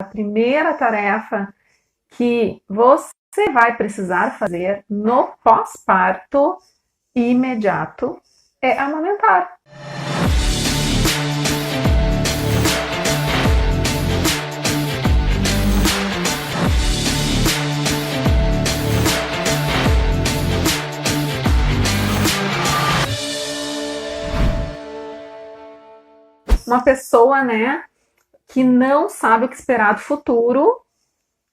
A primeira tarefa que você vai precisar fazer no pós-parto imediato é amamentar. Uma pessoa, né, que não sabe o que esperar do futuro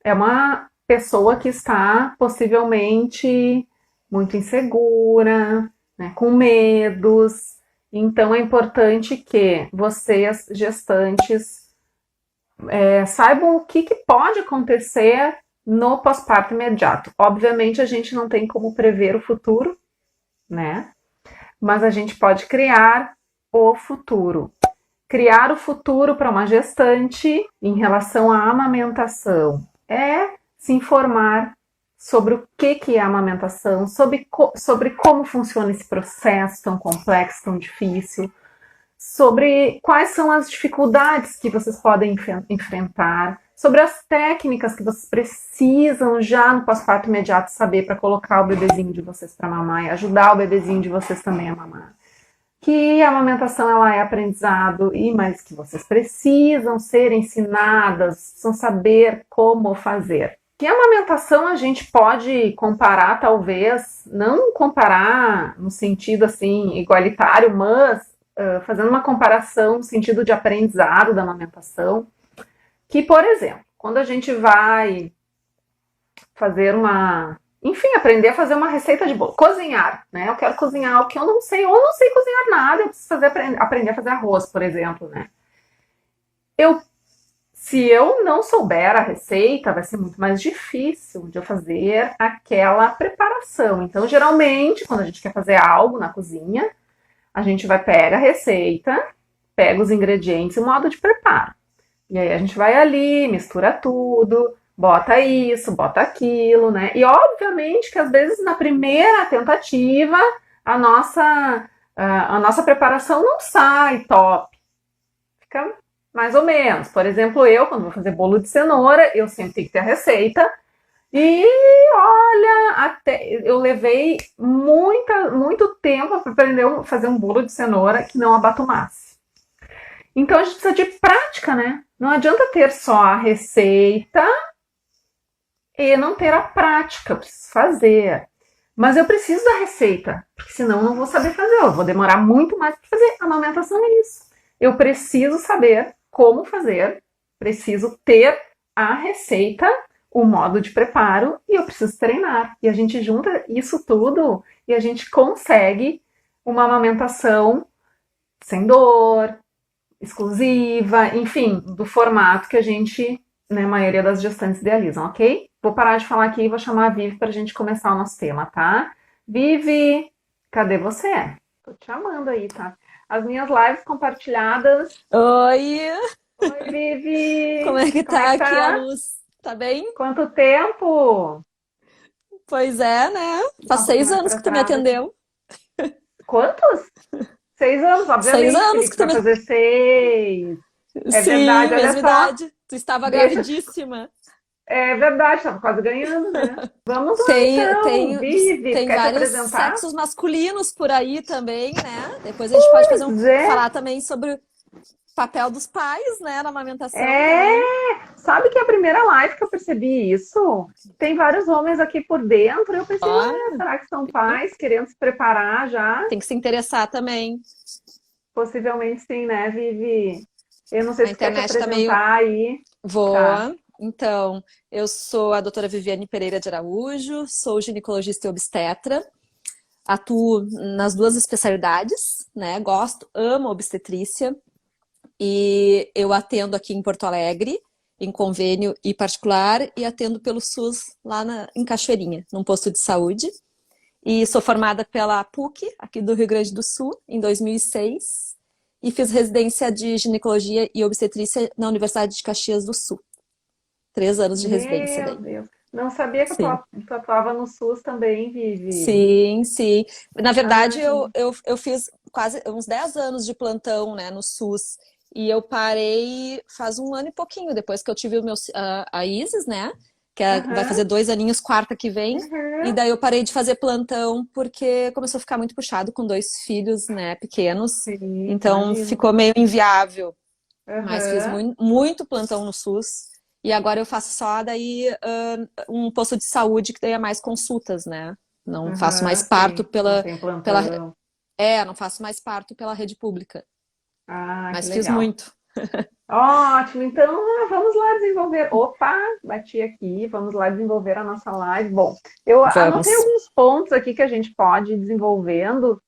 é uma pessoa que está possivelmente muito insegura, né, com medos. Então é importante que vocês, gestantes, saibam o que pode acontecer no pós-parto imediato. Obviamente a gente não tem como prever o futuro, né? Mas a gente pode criar o futuro. Criar o futuro para uma gestante em relação à amamentação é se informar sobre o que é a amamentação, sobre como funciona esse processo tão complexo, tão difícil, sobre quais são as dificuldades que vocês podem enfrentar, sobre as técnicas que vocês precisam já no pós-parto imediato saber para colocar o bebezinho de vocês para mamar e ajudar o bebezinho de vocês também a mamar. Que a amamentação ela é aprendizado, mas que vocês precisam ser ensinadas, precisam saber como fazer. Que a amamentação a gente pode comparar, talvez, não comparar no sentido assim igualitário, mas fazendo uma comparação no sentido de aprendizado da amamentação, que, por exemplo, quando a gente vai fazer aprender a fazer uma receita de bolo, cozinhar, né? Eu quero cozinhar o que eu não sei, ou não sei cozinhar nada, eu preciso aprender a fazer arroz, por exemplo, né? Se eu não souber a receita, vai ser muito mais difícil de eu fazer aquela preparação. Então, geralmente, quando a gente quer fazer algo na cozinha, a gente pega a receita, pega os ingredientes e o modo de preparo. E aí a gente vai ali, mistura tudo, bota isso, bota aquilo, né? E obviamente que às vezes na primeira tentativa a nossa preparação não sai top. Fica mais ou menos. Por exemplo, eu, quando vou fazer bolo de cenoura, eu sempre tenho que ter a receita. E olha, eu levei muito tempo para aprender a fazer um bolo de cenoura que não abatumasse. Então a gente precisa de prática, né? Não adianta ter só a receita e não ter a prática, eu preciso fazer. Mas eu preciso da receita, porque senão eu não vou saber fazer, eu vou demorar muito mais para fazer. A amamentação é isso. Eu preciso saber como fazer, preciso ter a receita, o modo de preparo e eu preciso treinar. E a gente junta isso tudo e a gente consegue uma amamentação sem dor, exclusiva, enfim, do formato que a gente, né, a maioria das gestantes idealizam, ok? Vou parar de falar aqui e vou chamar a Vivi para a gente começar o nosso tema, tá? Vivi, cadê você? Tô te chamando aí, tá? As minhas lives compartilhadas. Oi! Oi, Vivi! Como é que Como é tá que aqui a tá? luz? Tá bem? Quanto tempo? Pois é, né? Faz Nossa, 6 anos mais que tu me atrás aqui. atendeu. Quantos? 6 anos, Seis obviamente, anos Felipe, que tu vai me... fazer 6. É Sim, verdade, olha mesma só. idade. Tu estava Deixa eu te gravidíssima. É verdade, estamos quase ganhando, né? Vamos lá Tem, então, tem, Vivi, tem quer se vários apresentar? sexos masculinos por aí também, né? Depois a gente pode Pois é, falar também sobre o papel dos pais, né, na amamentação também. é. Sabe que é a primeira live que eu percebi isso? Tem vários homens aqui por dentro. Eu pensei, ué, Ó, será que são pais querendo se preparar já? tem que se interessar também. Possivelmente sim, né, Vivi? Eu não sei A se quer te internet tá meio... apresentar aí. Tá. Vou. Então, eu sou a doutora Viviane Pereira de Araújo, sou ginecologista e obstetra, atuo nas duas especialidades, né? Gosto, amo obstetrícia e eu atendo aqui em Porto Alegre, em convênio e particular, e atendo pelo SUS lá em Cachoeirinha, num posto de saúde. E sou formada pela PUC, aqui do Rio Grande do Sul, em 2006, e fiz residência de ginecologia e obstetrícia na Universidade de Caxias do Sul. 3 anos de residência Meu daí. Deus. Não sabia que Sim. tu atuava no SUS também, Vivi. Sim, sim. Na Ah, verdade, eu fiz quase uns 10 anos de plantão, né, no SUS. E eu parei faz um ano e pouquinho, depois que eu tive a Isis, né? Vai Aham, fazer 2 aninhos quarta que vem. E aham. daí eu parei de fazer plantão porque começou a ficar muito puxado com 2 filhos, né, pequenos. Sim, Então imagino. ficou meio inviável. Mas fiz Aham, muito, muito plantão no SUS. E agora eu faço só daí um posto de saúde que daí é mais consultas, né? Não faço mais aham, parto sim. Não tem pela, plantão. não faço mais parto pela rede pública. Ah, que Mas fiz legal. muito. Ótimo, então vamos lá desenvolver. Opa, bati aqui, vamos lá desenvolver a nossa live. Bom, eu anotei Vamos. alguns pontos aqui que a gente pode ir desenvolvendo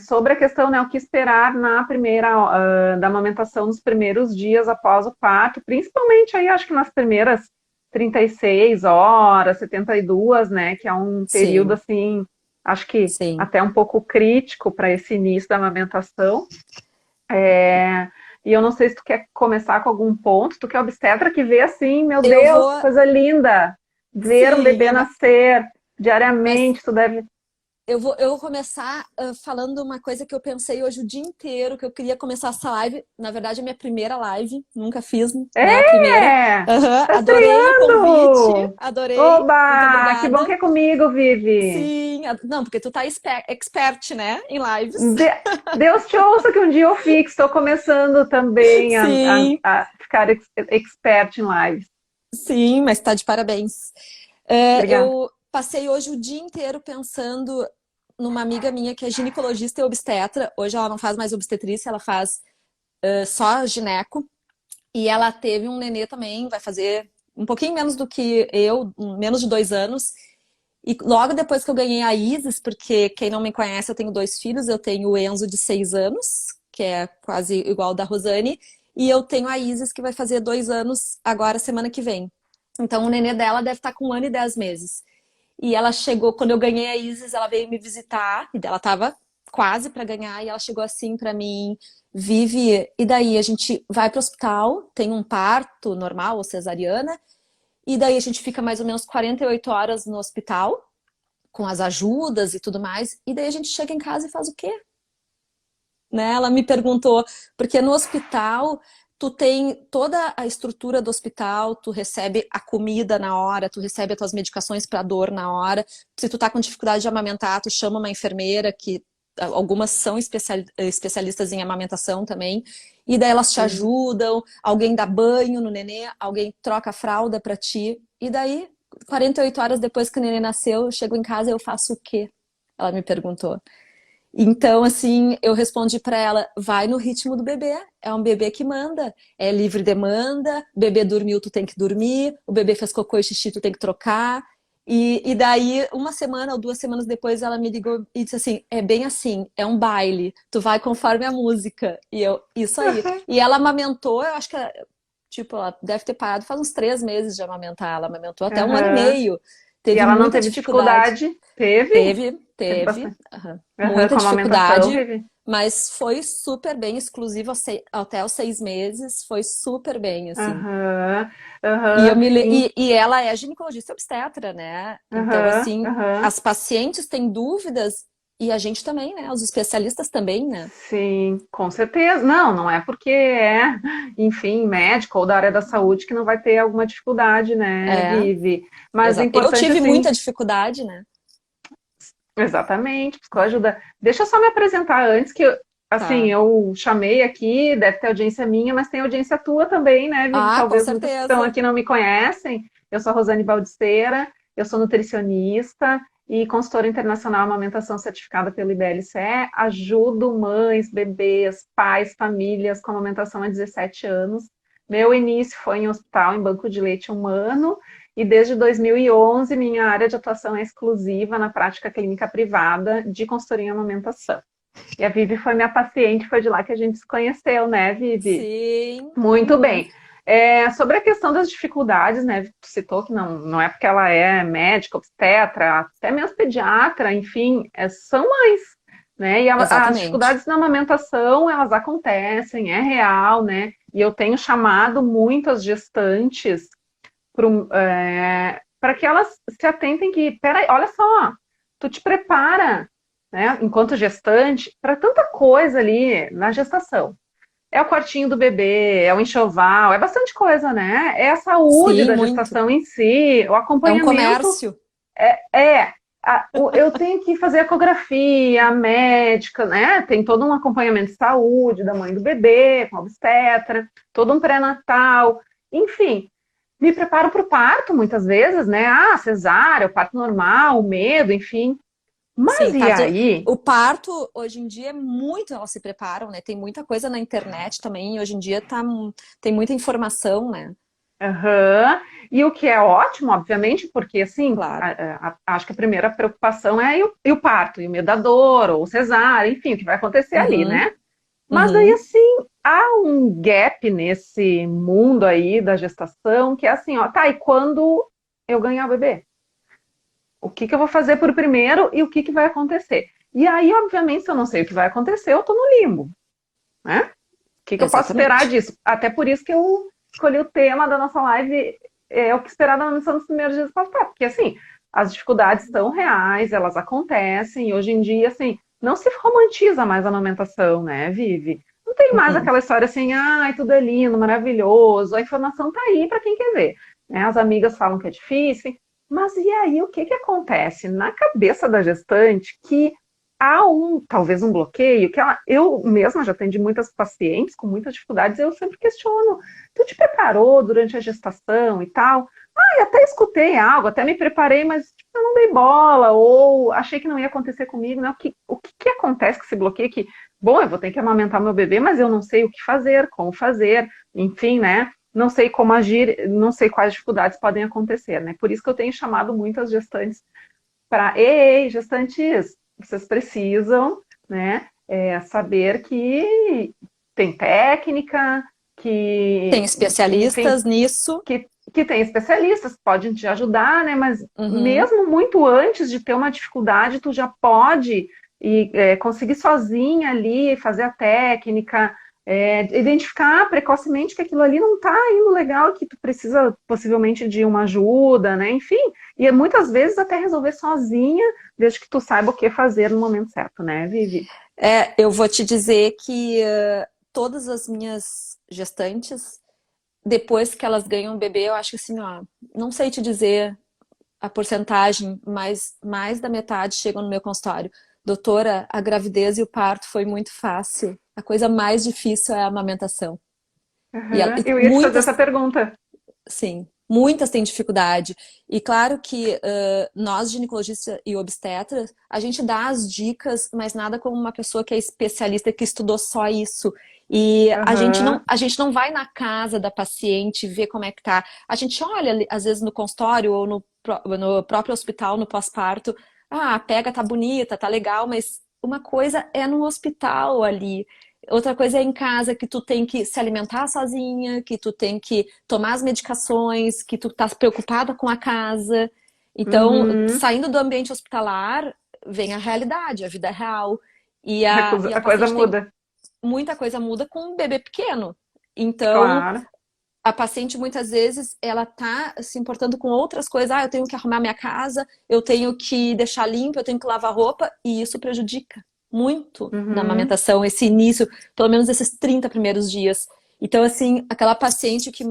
sobre a questão, né, o que esperar na primeira, da amamentação nos primeiros dias após o parto, principalmente aí, acho que nas primeiras 36 horas, 72, né, que é um período, Sim, assim, acho que sim. até um pouco crítico para esse início da amamentação. É, e eu não sei se tu quer começar com algum ponto, tu que é obstetra que vê assim, meu Eu Deus, que vou. coisa linda, ver um Sim, bebê nascer mas diariamente, tu deve... eu vou começar falando uma coisa que eu pensei hoje o dia inteiro, que eu queria começar essa live. Na verdade, é minha primeira live, nunca fiz, né? A primeira. É! Aham, Tá adorei o convite, estreando! adorei. Muito Oba! Que bom obrigada. que é comigo, Vivi! Sim, não, porque tu tá expert, né, em lives. De- Deus te ouça que um dia eu fique, estou começando também Sim, a ficar expert em lives. sim, mas tá de parabéns. Obrigada. Eu passei hoje o dia inteiro pensando numa amiga minha que é ginecologista e obstetra. Hoje ela não faz mais obstetrícia, ela faz só gineco. E ela teve um nenê também, vai fazer um pouquinho menos do que eu, menos de 2 anos. E logo depois que eu ganhei a Isis, porque quem não me conhece, eu tenho 2 filhos, eu tenho o Enzo de 6 anos, que é quase igual ao da Rosane, e eu tenho a Isis, que vai fazer 2 anos agora, semana que vem. Então o nenê dela deve estar com 1 ano e 10 meses. E ela chegou, quando eu ganhei a Isis, ela veio me visitar, e ela estava quase para ganhar, e ela chegou assim para mim, Vivi, e daí a gente vai para o hospital, tem um parto normal ou cesariana, e daí a gente fica mais ou menos 48 horas no hospital, com as ajudas e tudo mais, e daí a gente chega em casa e faz o quê? Né? Ela me perguntou, porque no hospital tu tem toda a estrutura do hospital, tu recebe a comida na hora, tu recebe as tuas medicações para dor na hora. Se tu tá com dificuldade de amamentar, tu chama uma enfermeira que algumas são especialistas em amamentação também, e daí elas te Sim. ajudam, alguém dá banho no nenê, alguém troca a fralda para ti, e daí 48 horas depois que o nenê nasceu, eu chego em casa e eu faço o quê? Ela me perguntou. Então, assim, eu respondi para ela: vai no ritmo do bebê. É um bebê que manda, é livre demanda. O bebê dormiu, tu tem que dormir. O bebê fez cocô e xixi, tu tem que trocar. E daí, uma semana ou 2 semanas depois, ela me ligou e disse assim: é bem assim, é um baile. Tu vai conforme a música. E eu, isso aí. E ela amamentou, eu acho que, tipo, ela deve ter parado faz uns 3 meses de amamentar. Ela amamentou até um ano e Aham. meio. E Teve ela não muita teve dificuldade. dificuldade? Teve? Teve, Teve teve, bastante. aham, Aham, muita com a amamentação, dificuldade, Vivi? mas foi super bem, exclusivo até os 6 meses, foi super bem, assim. Aham, E, eu aham, me, le- e ela é ginecologista obstetra, né? Então, aham, assim, aham. as pacientes têm dúvidas e a gente também, né? Os especialistas também, né? Sim, com certeza. Não, não é porque é, enfim, médico ou da área da saúde que não vai ter alguma dificuldade, né, É, Vivi? Mas o exato. Eu importante, tive assim, muita dificuldade, né? exatamente, psicoajuda. Deixa eu só me apresentar antes que, assim, Tá. eu chamei aqui, deve ter audiência minha, mas tem audiência tua também, né, Vivi? Ah, com Talvez muitas que estão certeza. aqui não me conhecem. Eu sou a Rosane Baldiceira, eu sou nutricionista e consultora internacional amamentação certificada pelo IBLCE. Ajudo mães, bebês, pais, famílias com amamentação há 17 anos. Meu início foi em hospital, em banco de leite humano, e desde 2011 minha área de atuação é exclusiva na prática clínica privada de consultoria em amamentação. E a Vivi foi minha paciente, foi de lá que a gente se conheceu, né, Vivi? Sim. Muito Uhum. bem. Sobre a questão das dificuldades, né, tu citou que não é porque ela é médica, obstetra, até mesmo pediatra, enfim, são mães, né, e as Exatamente. dificuldades na amamentação, elas acontecem, é real, né, e eu tenho chamado muitas gestantes para que elas se atentem que, peraí, olha só, tu te prepara, né, enquanto gestante, para tanta coisa ali na gestação. É o quartinho do bebê, é o enxoval, é bastante coisa, né? É a saúde Sim, da muito. gestação em si, o É um acompanhamento. comércio. Eu tenho que fazer ecografia, a médica, né? Tem todo um acompanhamento de saúde da mãe do bebê, com a obstetra, todo um pré-natal, enfim. Me preparo para o parto muitas vezes, né? Ah, cesárea, o parto normal, o medo, enfim. Mas Sim, e parto, aí? o parto hoje em dia é muito, elas se preparam, né? Tem muita coisa na internet também, hoje em dia tem muita informação, né? Aham. E o que é ótimo, obviamente, porque assim, Claro. acho que a primeira preocupação é e o parto, e o medo da dor, ou cesárea, enfim, o que vai acontecer ali, Uhum, né? Mas daí, uhum. assim, há um gap nesse mundo aí da gestação que é assim, ó, tá, e quando eu ganhar o bebê? O que que eu vou fazer por primeiro e o que que vai acontecer? E aí, obviamente, se eu não sei o que vai acontecer, eu tô no limbo, né? O que que eu posso esperar Exatamente. disso? Até por isso que eu escolhi o tema da nossa live, é o que esperar da missão nos primeiros dias do parto, porque assim, as dificuldades são reais, elas acontecem, e hoje em dia, assim, não se romantiza mais a amamentação, né, Vivi? Não tem mais Uhum. aquela história assim, ai, tudo é lindo, maravilhoso, a informação tá aí para quem quer ver. Né? As amigas falam que é difícil, mas e aí, o que que acontece na cabeça da gestante que há talvez um bloqueio, que eu mesma já atendi muitas pacientes com muitas dificuldades, eu sempre questiono, tu te preparou durante a gestação e tal? Ah, e até escutei algo, até me preparei, mas tipo, eu não dei bola, ou achei que não ia acontecer comigo, né? O que acontece com esse bloqueio que, bom, eu vou ter que amamentar meu bebê, mas eu não sei o que fazer, como fazer, enfim, né? Não sei como agir, não sei quais dificuldades podem acontecer, né? Por isso que eu tenho chamado muitas gestantes para, ei, gestantes, vocês precisam, né, saber que tem técnica, Tem que enfim, especialistas nisso. que tem especialistas que podem te ajudar, né? Mas Uhum. mesmo muito antes de ter uma dificuldade, tu já pode conseguir sozinha ali fazer a técnica, identificar precocemente que aquilo ali não está indo legal, que tu precisa possivelmente de uma ajuda, né? Enfim, e muitas vezes até resolver sozinha, desde que tu saiba o que fazer no momento certo, né, Vivi? Eu vou te dizer que todas as minhas gestantes, depois que elas ganham um bebê, eu acho que assim, ó, não sei te dizer a porcentagem, mas mais da metade chegam no meu consultório. Doutora, a gravidez e o parto foi muito fácil. A coisa mais difícil é a amamentação. Uhum. E Eu ia te fazer essa muitas, pergunta. sim, muitas têm dificuldade. E claro que nós, ginecologistas e obstetras, a gente dá as dicas, mas nada como uma pessoa que é especialista, que estudou só isso. E Uhum. a gente não vai na casa da paciente ver como é que tá. A gente olha, às vezes, no consultório ou no próprio hospital, no pós-parto. Ah, a pega tá bonita, tá legal, mas uma coisa é no hospital ali. Outra coisa é em casa, que tu tem que se alimentar sozinha, que tu tem que tomar as medicações, que tu tá preocupada com a casa. Então, Uhum. saindo do ambiente hospitalar, vem a realidade, a vida real. E a A coisa paciente tem muda. muita coisa muda com um bebê pequeno. Então, Claro. a paciente muitas vezes ela tá se importando com outras coisas. Ah, eu tenho que arrumar minha casa, eu tenho que deixar limpo, eu tenho que lavar roupa, e isso prejudica muito na Uhum. amamentação, esse início, pelo menos esses 30 primeiros dias. Então, assim, aquela paciente que,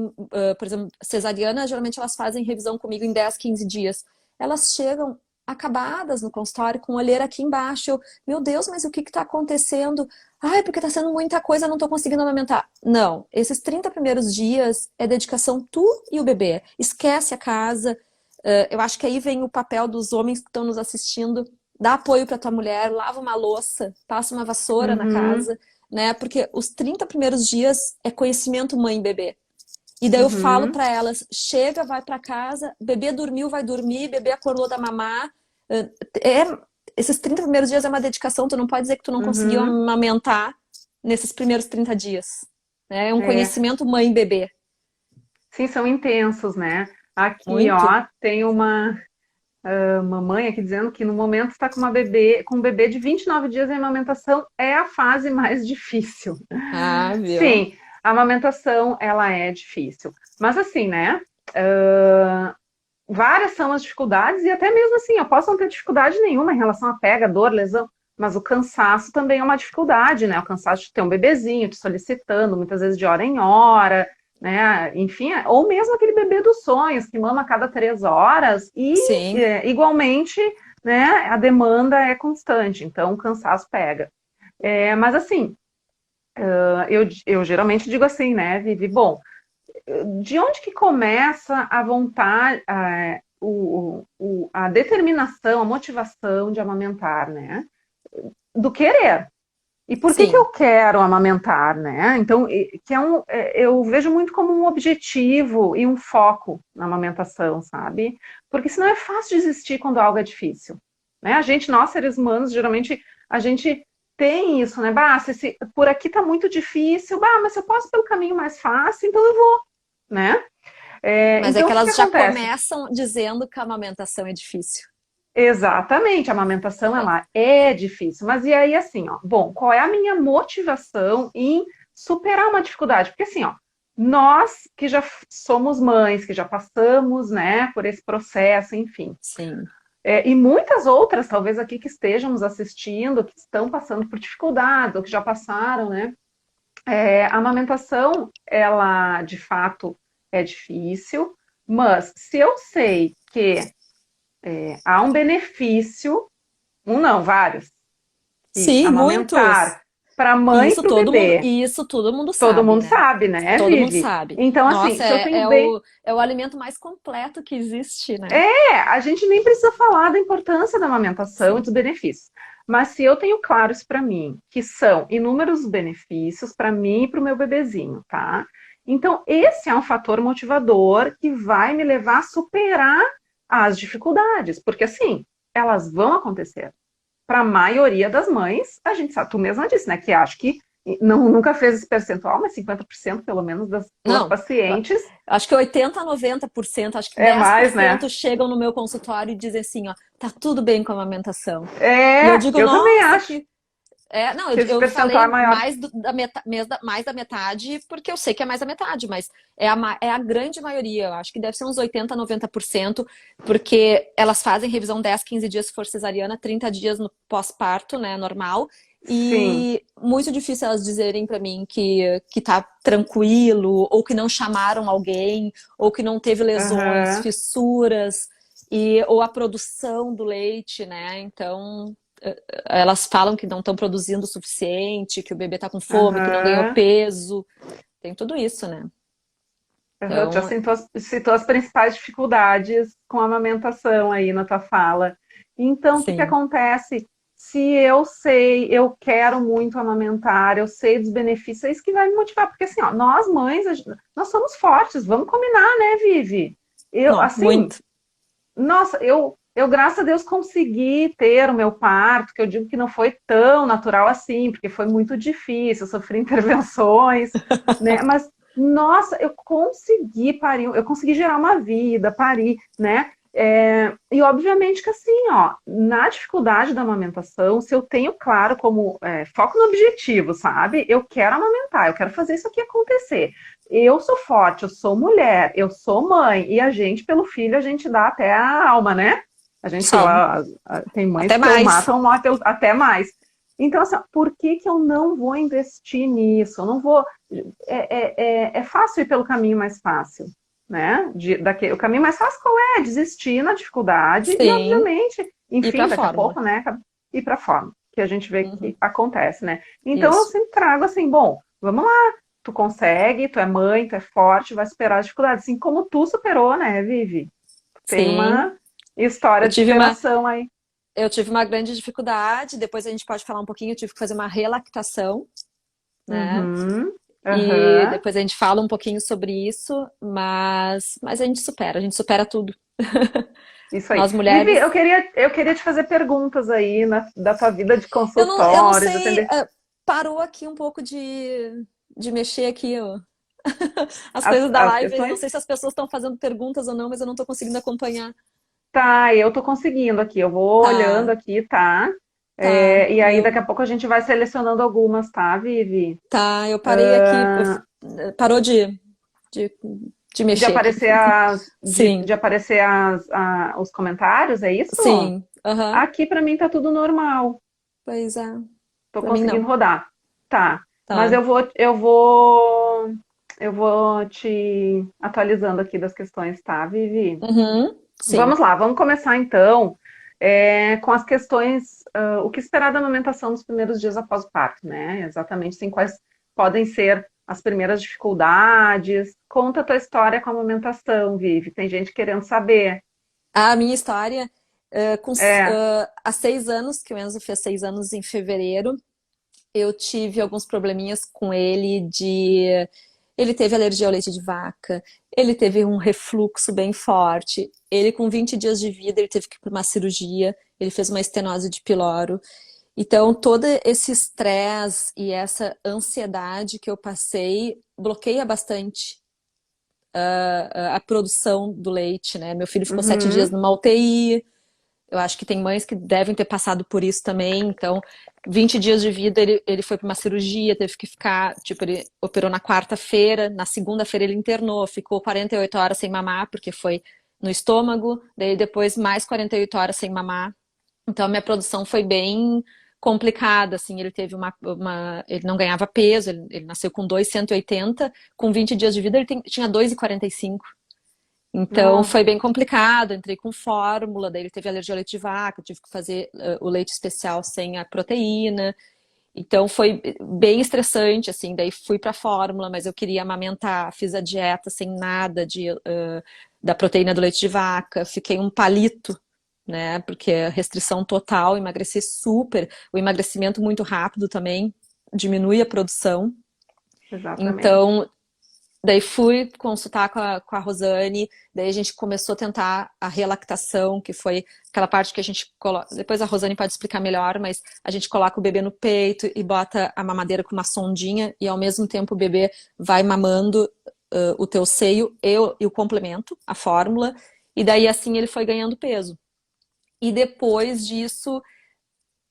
por exemplo, cesariana, geralmente elas fazem revisão comigo em 10, 15 dias. Elas chegam acabadas no consultório, com o olheira aqui embaixo. Meu Deus, mas o que está acontecendo? Ai, porque tá sendo muita coisa, não tô conseguindo amamentar. Não, esses 30 primeiros dias é dedicação tu e o bebê. Esquece a casa. Eu acho que aí vem o papel dos homens que estão nos assistindo. Dá apoio para tua mulher, lava uma louça, passa uma vassoura na Uhum. casa, né? Porque os 30 primeiros dias é conhecimento mãe e bebê. E daí eu falo Uhum. para elas, chega, vai para casa, bebê dormiu, vai dormir, bebê acordou da mamar. É, esses 30 primeiros dias é uma dedicação, tu não pode dizer que tu não conseguiu Uhum. amamentar nesses primeiros 30 dias. Né? É um É. conhecimento mãe-bebê. Sim, são intensos, né? Aqui, Muito. ó, tem uma mamãe aqui dizendo que no momento está com um bebê de 29 dias em amamentação, é a fase mais difícil. Ah, viu? Sim, a amamentação, ela é difícil. Mas assim, né? Várias são as dificuldades, e até mesmo assim, eu posso não ter dificuldade nenhuma em relação à pega, dor, lesão, Mas o cansaço também é uma dificuldade, né? O cansaço de ter um bebezinho te solicitando, muitas vezes de hora em hora, né? Enfim, ou mesmo aquele bebê dos sonhos, que mama a cada 3 horas e, Sim, igualmente, né, a demanda é constante, então o cansaço pega. Mas assim, eu geralmente digo assim, né, Vivi? Bom, de onde que começa a vontade, a determinação, a motivação de amamentar, né? Do querer. E por que sim. eu quero amamentar, né? Então, eu vejo muito como um objetivo e um foco na amamentação, sabe? Porque senão é fácil desistir quando algo é difícil, né? Nós seres humanos, geralmente, a gente tem isso, né? Bah, por aqui tá muito difícil, bah, mas se eu posso pelo caminho mais fácil, então eu vou, né? Mas é Então, que o que elas já acontece? começam dizendo que a amamentação é difícil. Exatamente, a amamentação ela é difícil, mas e aí assim, ó, bom, qual é a minha motivação em superar uma dificuldade? Porque assim, ó, nós que já somos mães, que já passamos, né, por esse processo, enfim, Sim. e muitas outras, talvez aqui que estejam nos assistindo, que estão passando por dificuldades, ou que já passaram, né, a amamentação, ela de fato é difícil, mas se eu sei que há um benefício, um não, vários, que Sim, muitos. amamentar para a E mãe e isso para o todo mundo, bebê, e isso todo mundo todo sabe, mundo né? sabe, né, Todo mundo Vivi? sabe. Então, assim, Nossa, se eu tenho bem. é o alimento mais completo que existe, né? A gente nem precisa falar da importância da amamentação e Sim. dos benefícios. Mas se eu tenho claro isso para mim, que são inúmeros benefícios para mim e para o meu bebezinho, tá? Então, esse é um fator motivador que vai me levar a superar as dificuldades, porque assim, elas vão acontecer. Para a maioria das mães, a gente sabe, tu mesma disse, né, que acho que nunca fez esse percentual, mas 50% pelo menos das tuas Não, eu pacientes acho que 80 a 90%, acho que é dez por mais, né? cento chegam no meu consultório e dizem assim, ó, tá tudo bem com a amamentação. E eu digo, Eu também nossa, acho que não, que esse eu percentual é falei maior. mais da metade, porque eu sei que é mais da metade, mas é a grande maioria. Eu acho que deve ser uns 80, 90%, porque elas fazem revisão 10, 15 dias se for cesariana, 30 dias no pós-parto, né, normal. Sim. E muito difícil elas dizerem para mim que tá tranquilo, ou que não chamaram alguém, ou que não teve lesões, Aham, fissuras, ou a produção do leite, né? Então, elas falam que não estão produzindo o suficiente, que o bebê está com fome, que não ganhou aham, peso. Tem tudo isso, né? aham. Tu já Então, citou as principais dificuldades com a amamentação aí na tua fala. Então, o que que sim. acontece? Se eu sei, eu quero muito amamentar, eu sei dos benefícios, é isso que vai me motivar. Porque assim, ó, nós mães, nós somos fortes, vamos combinar, né, Vivi? Eu, Não, assim, muito. nossa, graças a Deus, consegui ter o meu parto, que eu digo que não foi tão natural assim, porque foi muito difícil, eu sofri intervenções, né? Mas, nossa, eu consegui parir, eu consegui gerar uma vida, parir, né? E obviamente que assim, ó, na dificuldade da amamentação, se eu tenho claro como foco no objetivo, sabe? Eu quero amamentar, eu quero fazer isso aqui acontecer. Eu sou forte, eu sou mulher, eu sou mãe, e a gente, pelo filho, a gente dá até a alma, né? A gente Sim. fala, tem mães Até que ou mais. matam ou morrem até mais. Então, assim, por que que eu não vou investir nisso? Eu não vou. É fácil ir pelo caminho mais fácil, né? O caminho mais fácil qual é? Desistir na dificuldade e, Sim. obviamente, E pra enfim, daqui a fórmula. pouco, né? Ir para a forma, que a gente vê Uhum. que acontece, né? Então, eu Isso. sempre trago assim, bom, vamos lá, tu consegue, tu é mãe, tu é forte, vai superar as dificuldades, assim como tu superou, né, Vivi? Tem Sim. uma Eu história de tive uma, superação aí. eu tive uma grande dificuldade, depois a gente pode falar um pouquinho, eu tive que fazer uma relactação, né? Uhum, E aham, depois a gente fala um pouquinho sobre isso, mas a gente supera tudo. isso aí. Nós Vivi, mulheres. eu queria te fazer perguntas aí da tua vida de Eu não consultório, de sei, atender parou aqui um pouco de mexer aqui, ó, as as, coisas da as live. Não questões. sei se as pessoas estão fazendo perguntas ou não, mas eu não estou conseguindo acompanhar. Tá, eu tô conseguindo aqui, eu vou olhando Tá, aqui, tá? tá. E aí daqui a pouco a gente vai selecionando algumas, tá, Vivi? Tá, eu parei aqui, parou de, de De mexer aqui. aparecer Sim, de aparecer os comentários, é isso? sim, aham. Aqui pra mim tá tudo normal. Pois é, Tô pra mim conseguindo não. rodar. Tá. Mas Tá. eu vou te atualizando aqui das questões, tá, Vivi? Uhum, sim. Vamos lá, vamos começar então com as questões, o que esperar da amamentação nos primeiros dias após o parto, né? Exatamente, assim, quais podem ser as primeiras dificuldades. Conta a tua história com a amamentação, Vivi. Tem gente querendo saber. A minha história, É. há 6 anos, que o Enzo fez 6 anos em fevereiro, eu tive alguns probleminhas com ele de... Ele teve alergia ao leite de vaca, ele teve um refluxo bem forte, ele com 20 dias de vida, ele teve que ir para uma cirurgia, ele fez uma estenose de piloro. Então, todo esse estresse e essa ansiedade que eu passei bloqueia bastante a produção do leite, né? Meu filho ficou 7 dias Uhum. numa UTI, eu acho que tem mães que devem ter passado por isso também. Então, 20 dias de vida, ele foi para uma cirurgia, teve que ficar, tipo, ele operou na quarta-feira, na segunda-feira ele internou, ficou 48 horas sem mamar, porque foi no estômago, daí depois mais 48 horas sem mamar. Então, a minha produção foi bem complicada, assim, ele teve ele não ganhava peso, ele nasceu com 2,180, com 20 dias de vida ele tinha 2,45. Então Nossa. foi bem complicado, entrei com fórmula, daí ele teve alergia ao leite de vaca, tive que fazer o leite especial sem a proteína. Então foi bem estressante, assim, daí fui pra fórmula, mas eu queria amamentar, fiz a dieta sem nada da proteína do leite de vaca, fiquei um palito, né, porque é restrição total, emagreci super, o emagrecimento muito rápido também diminui a produção. Exatamente. Então daí fui consultar com a Rosane, daí a gente começou a tentar a relactação, que foi aquela parte que a gente coloca. Depois a Rosane pode explicar melhor, mas a gente coloca o bebê no peito e bota a mamadeira com uma sondinha, e ao mesmo tempo o bebê vai mamando o teu seio e o complemento, a fórmula, e daí assim ele foi ganhando peso. E depois disso,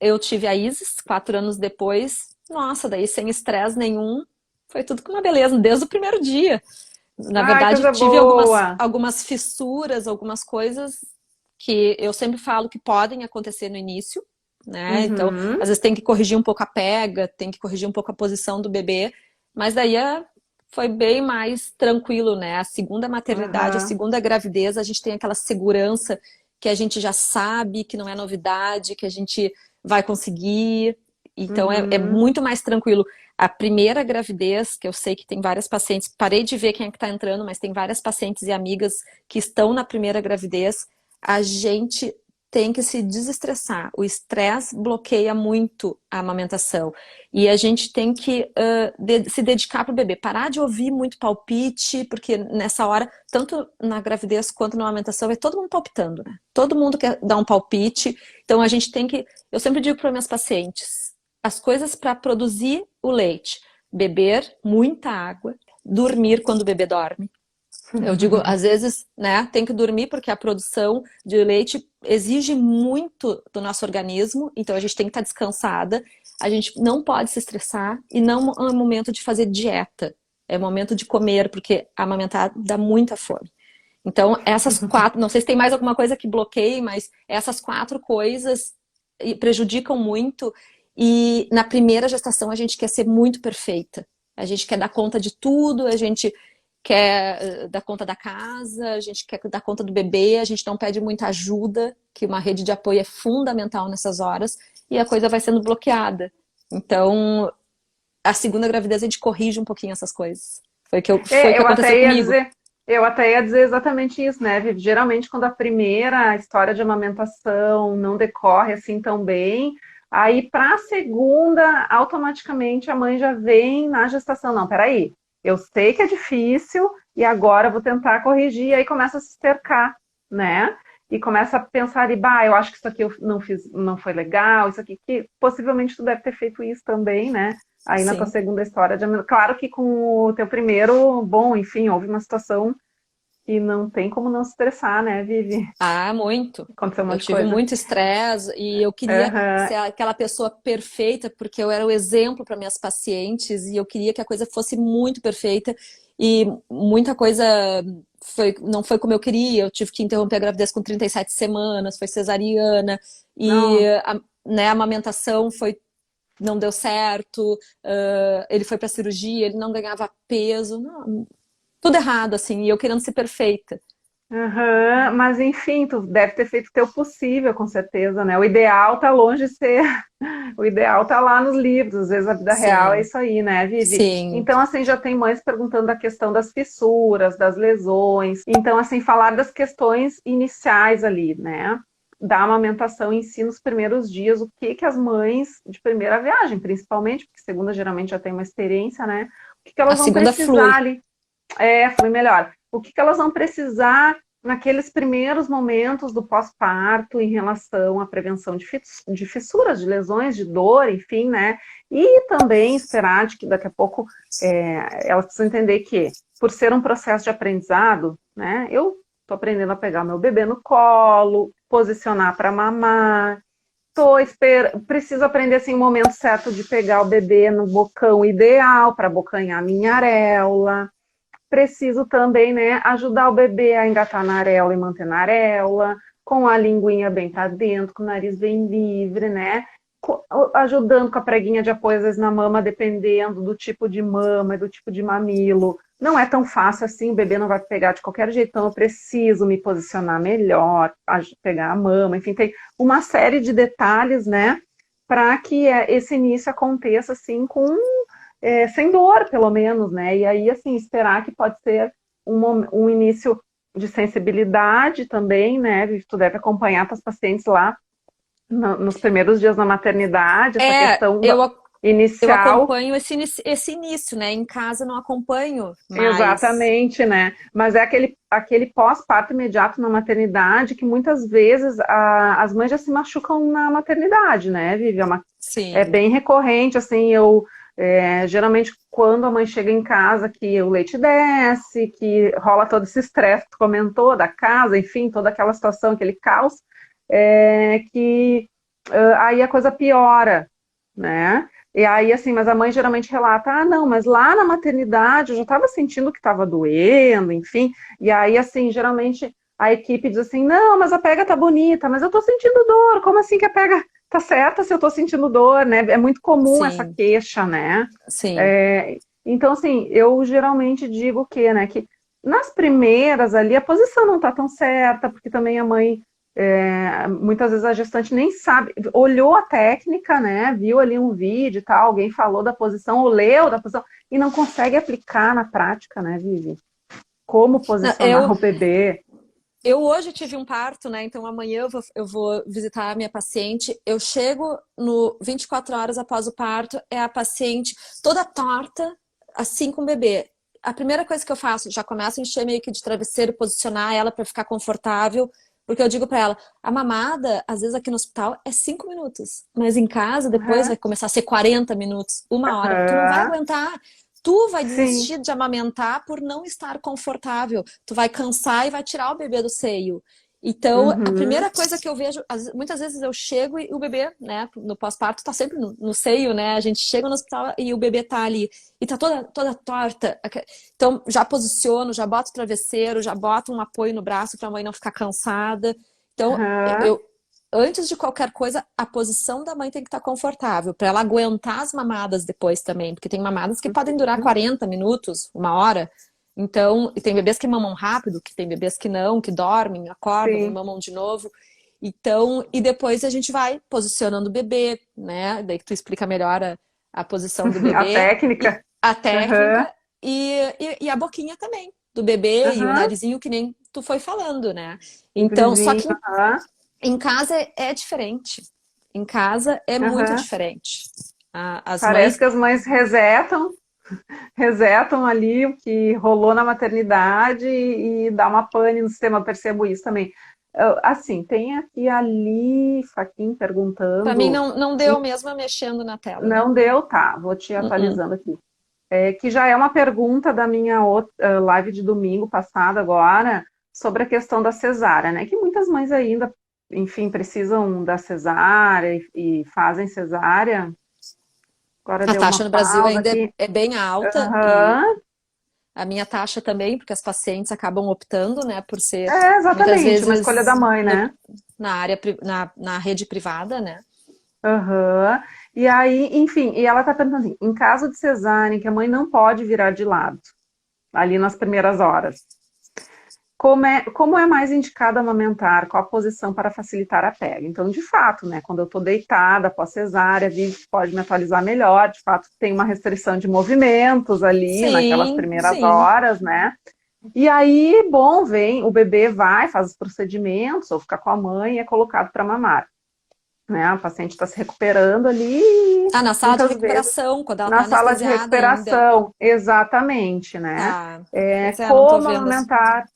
eu tive a Isis, 4 anos depois. Nossa, daí sem estresse nenhum, foi tudo com uma beleza, desde o primeiro dia. Na Ai, verdade, coisa tive algumas, boa. algumas fissuras, algumas coisas que eu sempre falo que podem acontecer no início, né? Então, Uhum. às vezes tem que corrigir um pouco a pega, tem que corrigir um pouco a posição do bebê, mas daí foi bem mais tranquilo, né? A segunda maternidade, a Aham. segunda gravidez, a gente tem aquela segurança que a gente já sabe, que não é novidade, que a gente vai conseguir. Então, é Uhum. muito mais tranquilo. A primeira gravidez, que eu sei que tem várias pacientes, parei de ver quem é que está entrando, mas tem várias pacientes e amigas que estão na primeira gravidez, a gente tem que se desestressar. O estresse bloqueia muito a amamentação. E a gente tem que se dedicar para o bebê. Parar de ouvir muito palpite, porque nessa hora, tanto na gravidez quanto na amamentação, é todo mundo palpitando, né? Todo mundo quer dar um palpite. Então a gente tem que. Eu sempre digo para minhas pacientes: as coisas para produzir o leite. Beber muita água, dormir quando o bebê dorme. Eu digo, às vezes, né, tem que dormir porque a produção de leite exige muito do nosso organismo, então a gente tem que estar descansada, a gente não pode se estressar e não é momento de fazer dieta, é momento de comer, porque amamentar dá muita fome. Então, essas quatro, não sei se tem mais alguma coisa que bloqueie, mas essas quatro coisas prejudicam muito. E na primeira gestação a gente quer ser muito perfeita. A gente quer dar conta de tudo, a gente quer dar conta da casa, a gente quer dar conta do bebê, a gente não pede muita ajuda, que uma rede de apoio é fundamental nessas horas, e a coisa vai sendo bloqueada. Então, a segunda gravidez a gente corrige um pouquinho essas coisas. Foi o que Eu aconteceu até ia comigo. dizer, eu até ia dizer exatamente isso, né, Vivi? Geralmente, quando a primeira história de amamentação não decorre assim tão bem, aí para a segunda, automaticamente a mãe já vem na gestação. Não, peraí, eu sei que é difícil e agora eu vou tentar corrigir, e aí começa a se cercar, né? E começa a pensar ali, bah, eu acho que isso aqui eu não fiz, não foi legal, isso aqui que possivelmente tu deve ter feito isso também, né? Aí na tua Sim. segunda história, claro que com o teu primeiro, bom, enfim, houve uma situação que não tem como não se estressar, né, Vivi? Ah, muito. Aconteceu um Eu monte de tive coisa. muito estresse e eu queria Aham. ser aquela pessoa perfeita, porque eu era o exemplo para minhas pacientes e eu queria que a coisa fosse muito perfeita e muita coisa não foi como eu queria. Eu tive que interromper a gravidez com 37 semanas, foi cesariana e Não. né, a amamentação não deu certo, ele foi pra cirurgia, ele não ganhava peso, não, tudo errado, assim, e eu querendo ser perfeita. Aham, mas enfim, tu deve ter feito o teu possível, com certeza, né? O ideal tá longe de ser, o ideal tá lá nos livros, às vezes a vida real é Sim, isso aí, né, Vivi? sim. Então, assim, já tem mães perguntando da questão das fissuras, das lesões. Então, assim, falar das questões iniciais ali, né? Da amamentação em si nos primeiros dias, o que que as mães de primeira viagem, principalmente, porque segunda geralmente já tem uma experiência, né? O que que A elas vão segunda precisar flui. ali foi melhor. O que que elas vão precisar naqueles primeiros momentos do pós-parto em relação à prevenção de fissuras, de lesões, de dor, enfim, né? E também esperar de que daqui a pouco elas precisam entender que, por ser um processo de aprendizado, né? Eu estou aprendendo a pegar meu bebê no colo, posicionar para mamar, preciso aprender assim, o momento certo de pegar o bebê no bocão ideal para abocanhar a minha areola. Preciso também, né, ajudar o bebê a engatar na areola e manter na areola, com a linguinha bem para dentro, com o nariz bem livre, né? Ajudando com a preguinha de apoio, às vezes, na mama, dependendo do tipo de mama e do tipo de mamilo. Não é tão fácil assim, o bebê não vai pegar de qualquer jeito, então eu preciso me posicionar melhor, pegar a mama, enfim, tem uma série de detalhes, né, para que esse início aconteça assim com sem dor, pelo menos, né? E aí, assim, esperar que pode ser um início de sensibilidade também, né? Tu deve acompanhar tuas pacientes lá nos primeiros dias na maternidade, essa É, questão eu inicial. acompanho esse início, né? Em casa eu não acompanho mais. Exatamente, né? Mas é aquele pós-parto imediato na maternidade que muitas vezes as mães já se machucam na maternidade, né, Vivi? É Sim, bem recorrente, assim, geralmente quando a mãe chega em casa que o leite desce, que rola todo esse estresse que tu comentou da casa, enfim, toda aquela situação, aquele caos, que aí a coisa piora, né? E aí, assim, mas a mãe geralmente relata, não, mas lá na maternidade eu já estava sentindo que estava doendo, enfim, e aí, assim, geralmente a equipe diz assim, não, mas a pega tá bonita, mas eu tô sentindo dor, como assim que a pega tá certa se eu tô sentindo dor, né? É muito comum essa sim, queixa, né? sim. Então, assim, eu geralmente digo o quê, né? Que nas primeiras ali a posição não tá tão certa, porque também a mãe, muitas vezes a gestante nem sabe, olhou a técnica, né? Viu ali um vídeo e tal, alguém falou da posição, ou leu da posição, e não consegue aplicar na prática, né, Vivi? Como Não, posicionar o bebê. eu hoje tive um parto, né? Então amanhã eu vou visitar a minha paciente. Eu chego no 24 horas após o parto, é a paciente toda torta, assim com o bebê. A primeira coisa que eu faço, já começo a encher meio que de travesseiro, posicionar ela para ficar confortável, porque eu digo para ela, a mamada, às vezes aqui no hospital, é 5 minutos, mas em casa depois vai Aham, começar a ser 40 minutos, uma hora. Tu não vai aham, aguentar. Tu vai sim. desistir de amamentar por não estar confortável. Tu vai cansar e vai tirar o bebê do seio. Então, a Uhum. primeira coisa que eu vejo, muitas vezes eu chego e o bebê, né, no pós-parto, tá sempre no seio, né? A gente chega no hospital e o bebê tá ali e tá toda torta. Então, já posiciono, já boto o travesseiro, já boto um apoio no braço para a mãe não ficar cansada. Então, Aham. antes de qualquer coisa, a posição da mãe tem que estar confortável, para ela aguentar as mamadas depois também, porque tem mamadas que podem durar 40 minutos, uma hora. Então, e tem bebês que mamam rápido, que tem bebês que não, que dormem, acordam e Sim. mamam de novo. Então, e depois a gente vai posicionando o bebê, né? Daí que tu explica melhor a posição do A bebê e técnica. a Aham. técnica e a boquinha também do bebê e o Aham. narizinho que nem tu foi falando, né? Então, só Livrezinho. que Aham. em casa é diferente. Em casa é muito Aham. diferente. As Parece mães. que as mães resetam ali o que rolou na maternidade e dá uma pane no sistema. Eu percebo isso também. Assim, tem aqui a Li Faquin Para mim perguntando. não deu mesmo mexendo na tela. Não deu, tá? Vou te Uh-uh. atualizando aqui. Que já é uma pergunta da minha live de domingo passado agora, sobre a questão da cesárea, né? Que muitas mães ainda, enfim, precisam da cesárea e fazem cesárea. Agora A deu taxa uma no Brasil pausa ainda aqui. é bem alta e Aham. a minha taxa também, porque as pacientes acabam optando, né, por ser muitas Exatamente, uma escolha da vezes mãe, né? na área na rede privada, né? Aham. E aí, enfim, e ela tá perguntando assim, em caso de cesárea, em que a mãe não pode virar de lado, ali nas primeiras horas, como é mais indicado amamentar? Qual a posição para facilitar a pega? Então, de fato, né, quando eu estou deitada após cesárea, a Vivi pode me atualizar melhor, de fato, tem uma restrição de movimentos ali naquelas Sim, primeiras sim. horas, né? E aí, bom, vem, o bebê vai, faz os procedimentos, ou fica com a mãe e é colocado para mamar, né? O paciente está se recuperando ali, e Ah, na sala de muitas vezes recuperação, quando ela tá na sala de anestesiada ainda. recuperação, exatamente, né? Tá. É, Pois é, não tô como vendo essa. amamentar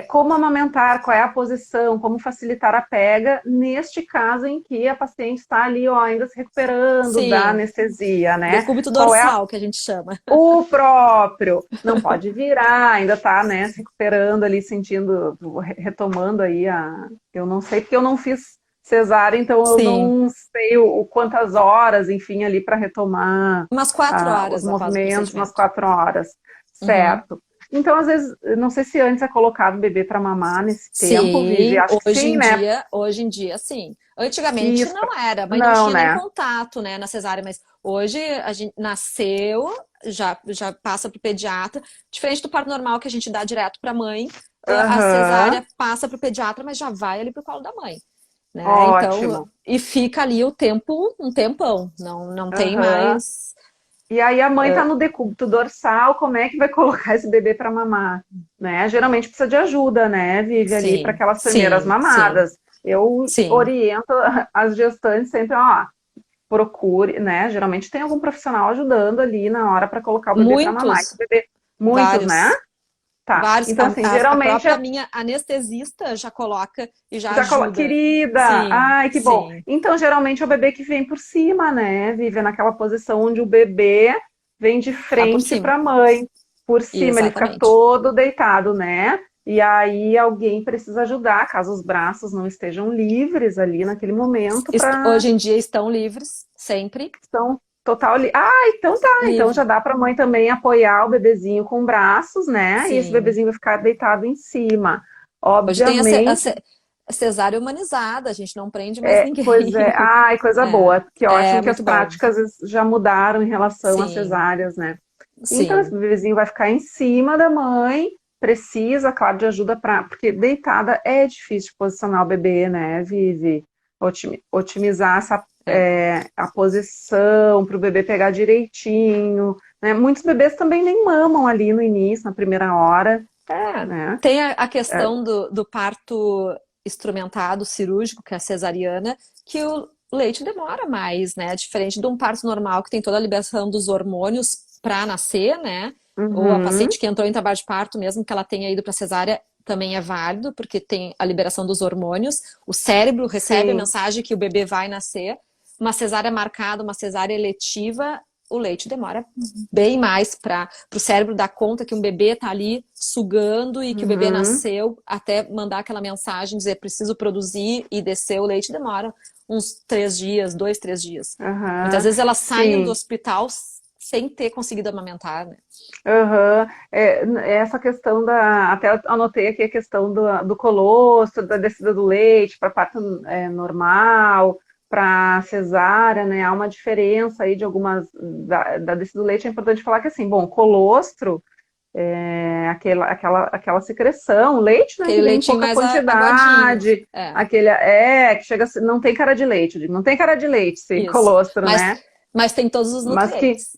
como amamentar, qual é a posição, como facilitar a pega, neste caso em que a paciente está ali, ó, ainda se recuperando da Sim, anestesia, né? decúbito Qual é dorsal, que a gente chama. o próprio, não pode virar, ainda está, né, se recuperando ali, sentindo, retomando aí eu não sei porque eu não fiz cesárea, então eu Sim. não sei o quantas horas, enfim, ali para retomar Umas 4 horas os após o movimentos, umas procedimento. 4 horas, Uhum. certo? Então, às vezes, não sei se antes é colocado o bebê para mamar nesse tempo, Vivi, Sim, acho que sim, né? hoje em dia, sim. Antigamente Isso, não era, a mãe não não, tinha nem né? contato, né, na cesárea, mas hoje a gente nasceu, já passa para o pediatra, diferente do parto normal que a gente dá direto para a mãe, a Aham, cesárea passa para o pediatra, mas já vai ali para o colo da mãe, né? Então, ótimo. e fica ali o tempo, um tempão, não tem Aham. mais. E aí a mãe está no decúbito dorsal, como é que vai colocar esse bebê para mamar? Né? Geralmente precisa de ajuda, né, Vivi, ali para Sim, aquelas primeiras sim, sim, mamadas. Eu sim. oriento as gestantes sempre, ó, procure, né? Geralmente tem algum profissional ajudando ali na hora para colocar o bebê para mamar. Esse Muitos, bebê, muitos, né? vários. Tá. Vários, Então, assim, a geralmente própria minha anestesista já coloca e já já ajuda. querida, Sim, ai, que bom. sim. Então, geralmente é o bebê que vem por cima, né? Vive naquela posição onde o bebê vem de Tá por frente cima. para a mãe, por cima, ele fica Exatamente. todo deitado, né? E aí alguém precisa ajudar, caso os braços não estejam livres ali naquele momento, para Hoje em dia estão livres, sempre. questão total. Ah, então tá. Então Livre. já dá para a mãe também apoiar o bebezinho com braços, né? E esse Sim. bebezinho vai ficar deitado em cima. Hoje tem Obviamente. a cesárea humanizada, a gente não prende mais Pois é, ninguém. ai, coisa É, boa. Que ótimo é que as muito bom. práticas já mudaram em relação às Sim, cesáreas, né? Então, esse sim. bebezinho vai ficar em cima da mãe, precisa, claro, de ajuda para. Porque deitada é difícil de posicionar o bebê, né, Vivi? Otimizar É. a posição para o bebê pegar direitinho, né? Muitos bebês também nem mamam ali no início, na primeira hora, É, né? tem a É, questão do parto instrumentado cirúrgico, que é a cesariana, que o leite demora mais, né? Diferente de um parto normal que tem toda a liberação dos hormônios para nascer, né? Ou a uhum, paciente que entrou em trabalho de parto, mesmo que ela tenha ido para cesárea, também é válido, porque tem a liberação dos hormônios. O cérebro recebe a sim. mensagem que o bebê vai nascer. Uma cesárea marcada, uma cesárea eletiva, o leite demora bem mais para o cérebro dar conta que um bebê está ali sugando e que o bebê Uhum, nasceu, até mandar aquela mensagem, dizer preciso produzir e descer o leite, demora uns 3 dias, 2, 3 dias. Muitas aham, vezes elas saem do sim. hospital sem ter conseguido amamentar, né? Aham. Essa questão até anotei aqui a questão do colostro, da descida do leite para parto normal, para cesárea, né? Há uma diferença aí de algumas, da descida do leite, é importante falar que assim, bom, colostro é aquela secreção, leite, né, que Aquele vem em leitinho pouca mais aguadinho. quantidade, É, que chega, não tem cara de leite, eu digo, não tem cara de leite, esse isso. colostro, Mas, né? mas tem todos os Mas que nutrientes.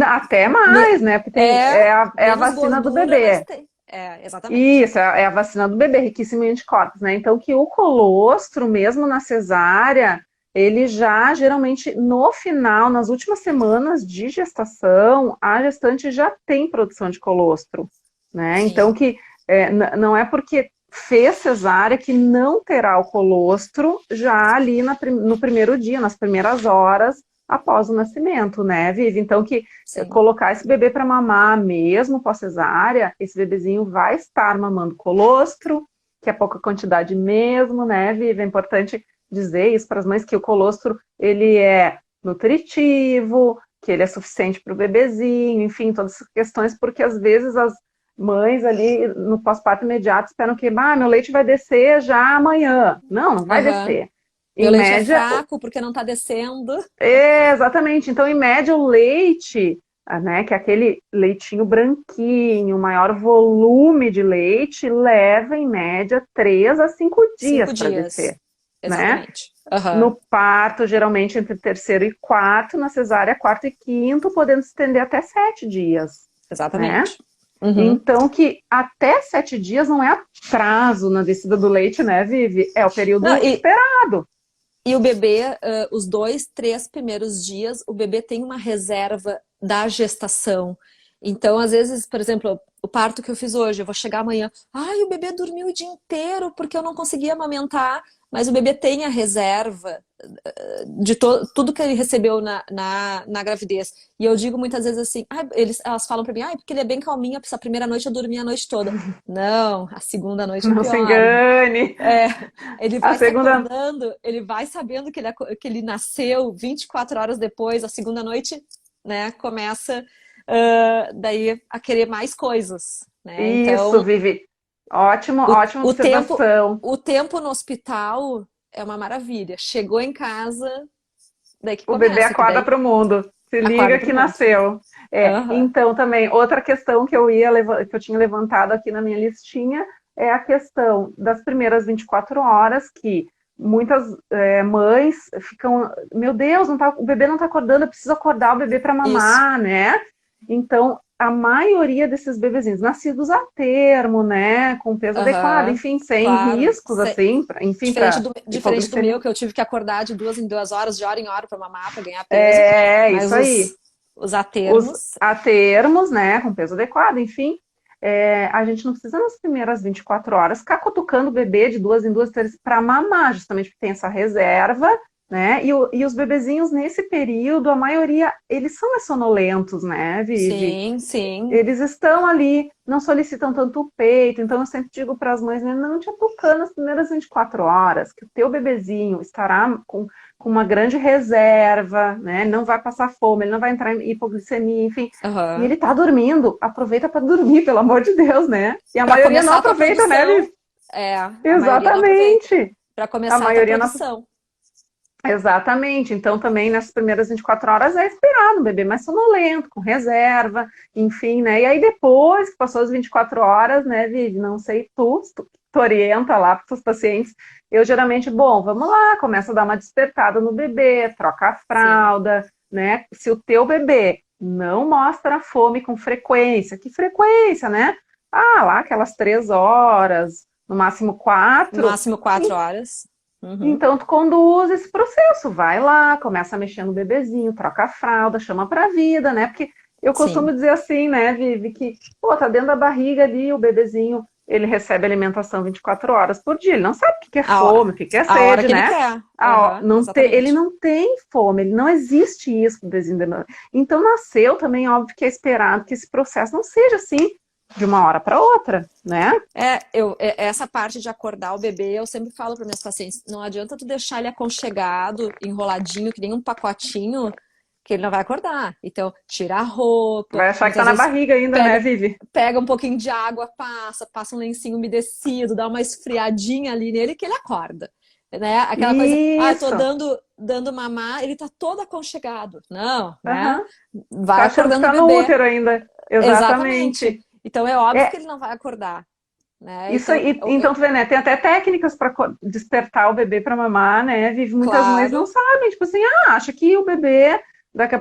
até Me- mais, né? Porque É é a menos vacina do gordura, mas bebê. tem. É, exatamente. Isso, é a vacina do bebê, riquíssimo em anticorpos, né? Então, que o colostro, mesmo na cesárea, ele já geralmente no final, nas últimas semanas de gestação, a gestante já tem produção de colostro, né? Então, Sim, que não é porque fez cesárea que não terá o colostro já ali no primeiro dia, nas primeiras horas após o nascimento, né, Vivi? Então, que sim. colocar esse bebê para mamar mesmo pós-cesárea, esse bebezinho vai estar mamando colostro, que é pouca quantidade mesmo, né, Vivi? É importante dizer isso para as mães, que o colostro, ele é nutritivo, que ele é suficiente para o bebezinho, enfim, todas essas questões, porque às vezes as mães ali no pós-parto imediato esperam que, meu leite vai descer já amanhã. Não, não vai Aham. descer. Meu Em leite é média, fraco porque não tá descendo. exatamente. Então, em média, o leite, né, que é aquele leitinho branquinho, maior volume de leite, leva, em média, 3 a 5 dias Cinco para descer, dias. né? Exatamente. Aham. No parto, geralmente entre terceiro e quarto, na cesárea, quarto e quinto, podendo se estender até 7 dias, né? Exatamente. Uhum. Então, que até 7 dias não é atraso na descida do leite, né, Vivi? É o Não, período esperado. e o bebê, os 2, 3 primeiros dias, o bebê tem uma reserva da gestação. Então, às vezes, por exemplo, o parto que eu fiz hoje, eu vou chegar amanhã, ai, o bebê dormiu o dia inteiro porque eu não consegui amamentar, mas o bebê tem a reserva de tudo que ele recebeu na gravidez. E eu digo muitas vezes assim, ah, elas falam pra mim, ah, porque ele é bem calminho, essa primeira noite eu dormi a noite toda. Não, a segunda noite é Não se pior. engane. É, ele A vai se segunda. acordando, ele vai sabendo que ele nasceu 24 horas depois, a segunda noite, né, começa daí a querer mais coisas, né? Isso, Então, Vivi. Ótimo, o, ótima o tempo, observação. o tempo no hospital é uma maravilha. Chegou em casa, daí que O bebê começa, que acorda daí para o mundo. Se acorda liga pro que mundo. nasceu. Aham. Então, também, outra questão que eu tinha levantado aqui na minha listinha é a questão das primeiras 24 horas, que muitas mães ficam, meu Deus, o bebê não está acordando, eu preciso acordar o bebê para Isso. mamar, né? Então, a maioria desses bebezinhos nascidos a termo, né, com peso adequado, Aham. enfim, sem Claro. riscos, assim, enfim, Diferente para diferente do hipoglicemia. meu, que eu tive que acordar de 2 em 2 horas, de hora em hora para mamar, para ganhar peso. É, Mas isso aí. os Os atermos, a termos, né, com peso adequado, enfim, a gente não precisa nas primeiras 24 horas ficar cutucando o bebê de 2 em 2 para mamar, justamente porque tem essa reserva, né? E os bebezinhos nesse período, a maioria, eles são mais sonolentos, né, Vivi? sim, sim. Eles estão ali, não solicitam tanto o peito, então eu sempre digo para as mães, né, não te atucando nas primeiras 24 horas, que o teu bebezinho estará com uma grande reserva, né, não vai passar fome, ele não vai entrar em hipoglicemia, enfim, e ele Aham. está dormindo, aproveita para dormir, pelo amor de Deus, né? E a Para maioria não começar a tua aproveita, né, produção, Vivi? a maioria não aproveita. Exatamente. Para A começar a tua maioria não. produção. Exatamente. Então, também nessas primeiras 24 horas é esperado um bebê mais sonolento, com reserva, enfim, né? E aí depois que passou as 24 horas, né, Vivi, não sei tu, se tu orienta lá para os pacientes, eu geralmente, bom, vamos lá, começa a dar uma despertada no bebê, troca a Sim. fralda, né? Se o teu bebê não mostra fome com frequência, que frequência, né? Ah, lá aquelas 3 horas, no máximo No 4. máximo 4 horas. Uhum. Então, tu conduz esse processo, vai lá, começa a mexer no bebezinho, troca a fralda, chama pra vida, né? Porque eu costumo Sim. dizer assim, né, Vivi, que, pô, tá dentro da barriga ali, o bebezinho, ele recebe alimentação 24 horas por dia, ele não sabe o que que é A hora, fome, o que que é a hora sede, que ele né? quer. Aham, Ele exatamente. não tem fome, ele não existe isso pro bebezinho. Então, nasceu também, óbvio que é esperado que esse processo não seja assim, de uma hora para outra, né? Essa parte de acordar o bebê, eu sempre falo para minhas pacientes, não adianta tu deixar ele aconchegado, enroladinho, que nem um pacotinho, que ele não vai acordar. Então, tira a roupa, Vai achar que tá muitas na vezes barriga ainda, né, pega, Vivi? pega um pouquinho de água, passa um lencinho umedecido, dá uma esfriadinha ali nele que ele acorda. Né? Aquela coisa, ah, eu tô Isso. dando mamar, ele tá todo aconchegado. Não, né? Aham. Vai Tá achando que acordando o tá no bebê. útero ainda. Exatamente. Exatamente. Então é óbvio que É, ele não vai acordar, né? isso Então, aí. Então, tu vê, né? Tem até técnicas para despertar o bebê para mamar, né? Vive, muitas mães não claro, sabem, tipo assim, acha que o bebê.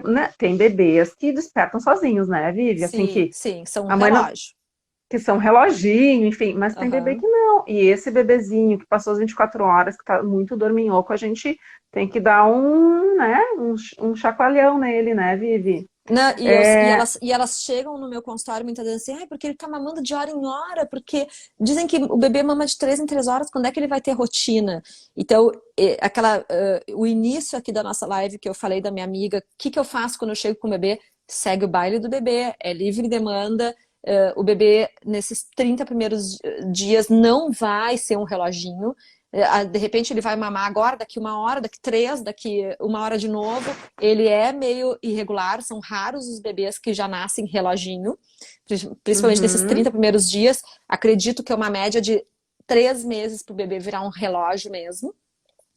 Né? Tem bebês que despertam sozinhos, né, Vive? Assim sim, que sim, são um a mãe não. relógio. Que são reloginho, enfim, mas tem bebê Aham. que não. E esse bebezinho que passou as 24 horas, que tá muito dorminhoco, a gente tem que dar né, um chacoalhão nele, né, Vivi? Não, É, e elas chegam no meu consultório muitas vezes assim, ai, porque ele tá mamando de hora em hora, porque dizem que o bebê mama de 3 em 3 horas, quando é que ele vai ter rotina? Então, o início aqui da nossa live que eu falei da minha amiga, o que que eu faço quando eu chego com o bebê? Segue o baile do bebê, é livre demanda, o bebê nesses 30 primeiros dias não vai ser um reloginho, de repente ele vai mamar agora, daqui 1 hora, daqui 3, daqui 1 hora de novo. Ele é meio irregular, são raros os bebês que já nascem reloginho, principalmente nesses uhum, 30 primeiros dias. Acredito que é uma média de 3 meses para o bebê virar um relógio mesmo.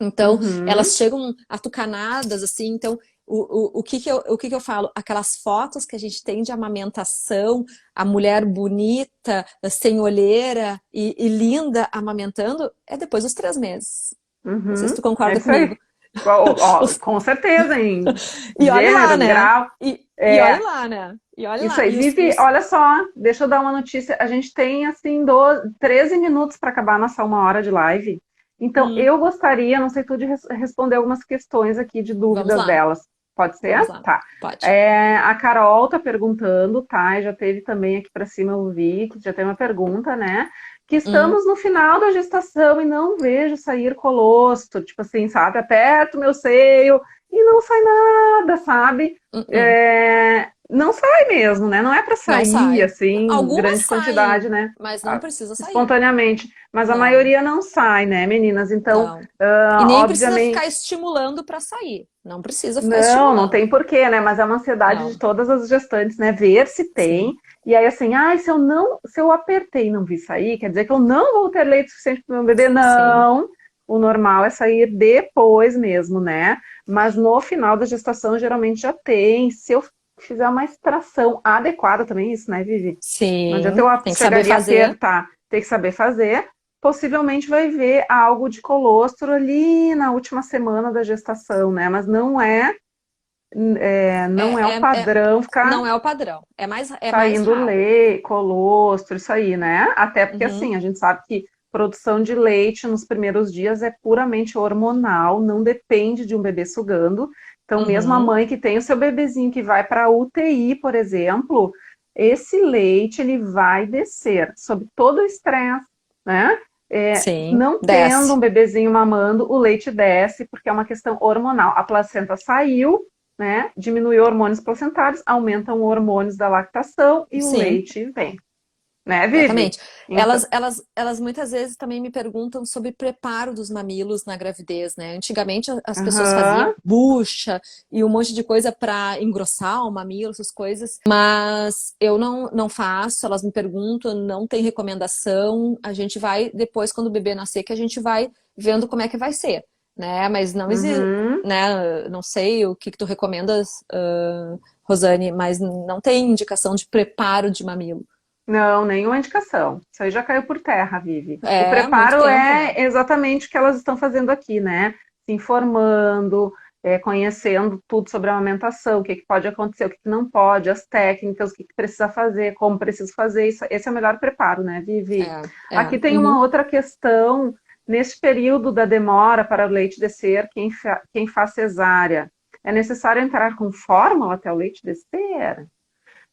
Então, Uhum. elas chegam atucanadas, assim, então, o que que eu falo? Aquelas fotos que a gente tem de amamentação, a mulher bonita, sem olheira e linda amamentando, é depois dos 3 meses. Não sei se tu É concorda isso aí. comigo. Ó, ó, Os- com certeza, em E olhe lá, gênero, né? grau. E olhe É, lá, né? E olhe isso lá. aí. Vivi, olha só, deixa eu dar uma notícia. A gente tem, assim, 13 minutos para acabar a nossa 1 hora de live. Então, Hum, eu gostaria, não sei tu, de responder algumas questões aqui de vamos dúvidas lá, delas. Pode vamos ser? lá. Tá. Pode. É, a Carol tá perguntando, tá? E já teve também aqui para cima, eu vi que já tem uma pergunta, né? Que Hum, estamos no final da gestação e não vejo sair colostro, tipo assim, sabe? Aperto meu seio e não sai nada, sabe? hum. Não sai mesmo, né? Não é para Não sair sai. assim, em Algumas grande saem, quantidade, né? mas não precisa sair. Espontaneamente. Mas a Não, maioria não sai, né, meninas? Então, não. E nem precisa ficar obviamente, estimulando para sair. Não precisa ficar não estimulando. tem porquê, né? Mas é uma ansiedade de Não, todas as gestantes, né? Ver se sim, tem. E aí, assim, ai, se eu apertei e não vi sair, quer dizer que eu não vou ter leite suficiente para o meu bebê? sim. Não. O normal é sair depois mesmo, né? Mas no final da gestação, geralmente já tem. Se eu fizer uma extração adequada também, isso, né, Vivi? Não adianta Sim, eu tem que chegar saber ali e fazer. apertar, tem que saber fazer. Possivelmente vai ver algo de colostro ali na última semana da gestação, né? Mas não é o padrão ficar Não é o padrão. É mais saindo raro. leite, colostro, isso aí, né? Até porque Uhum, assim, a gente sabe que produção de leite nos primeiros dias é puramente hormonal, não depende de um bebê sugando. Então, mesmo a uhum. mãe que tem o seu bebezinho que vai para a UTI, por exemplo, esse leite ele vai descer sob todo o estresse, né? Sim, Não tendo um desce. bebezinho mamando, o leite desce porque é uma questão hormonal. A placenta saiu, né? Diminuiu hormônios placentários, aumentam hormônios da lactação e o Sim. leite vem, né, Vivi? Exatamente. Então, Elas muitas vezes também me perguntam sobre preparo dos mamilos na gravidez, né? Antigamente as pessoas faziam aham, bucha e um monte de coisa para engrossar o mamilo, essas coisas, mas eu não faço, elas me perguntam, não tem recomendação, a gente vai, depois quando o bebê nascer, que a gente vai vendo como é que vai ser, né? Mas não existe, uhum. né? Não sei o que tu recomendas, Rosane, mas não tem indicação de preparo de mamilo. Não, nenhuma indicação. Isso aí já caiu por terra, Vivi. O É, muito preparo tempo, né? é exatamente o que elas estão fazendo aqui, né? Se informando, conhecendo tudo sobre a amamentação, o que que pode acontecer, o que que não pode, as técnicas, o que que precisa fazer, como precisa fazer. Esse é o melhor preparo, né, Vivi? Aqui tem uma Uhum. outra questão. Neste período da demora para o leite descer, quem faz cesárea, é necessário entrar com fórmula até o leite descer?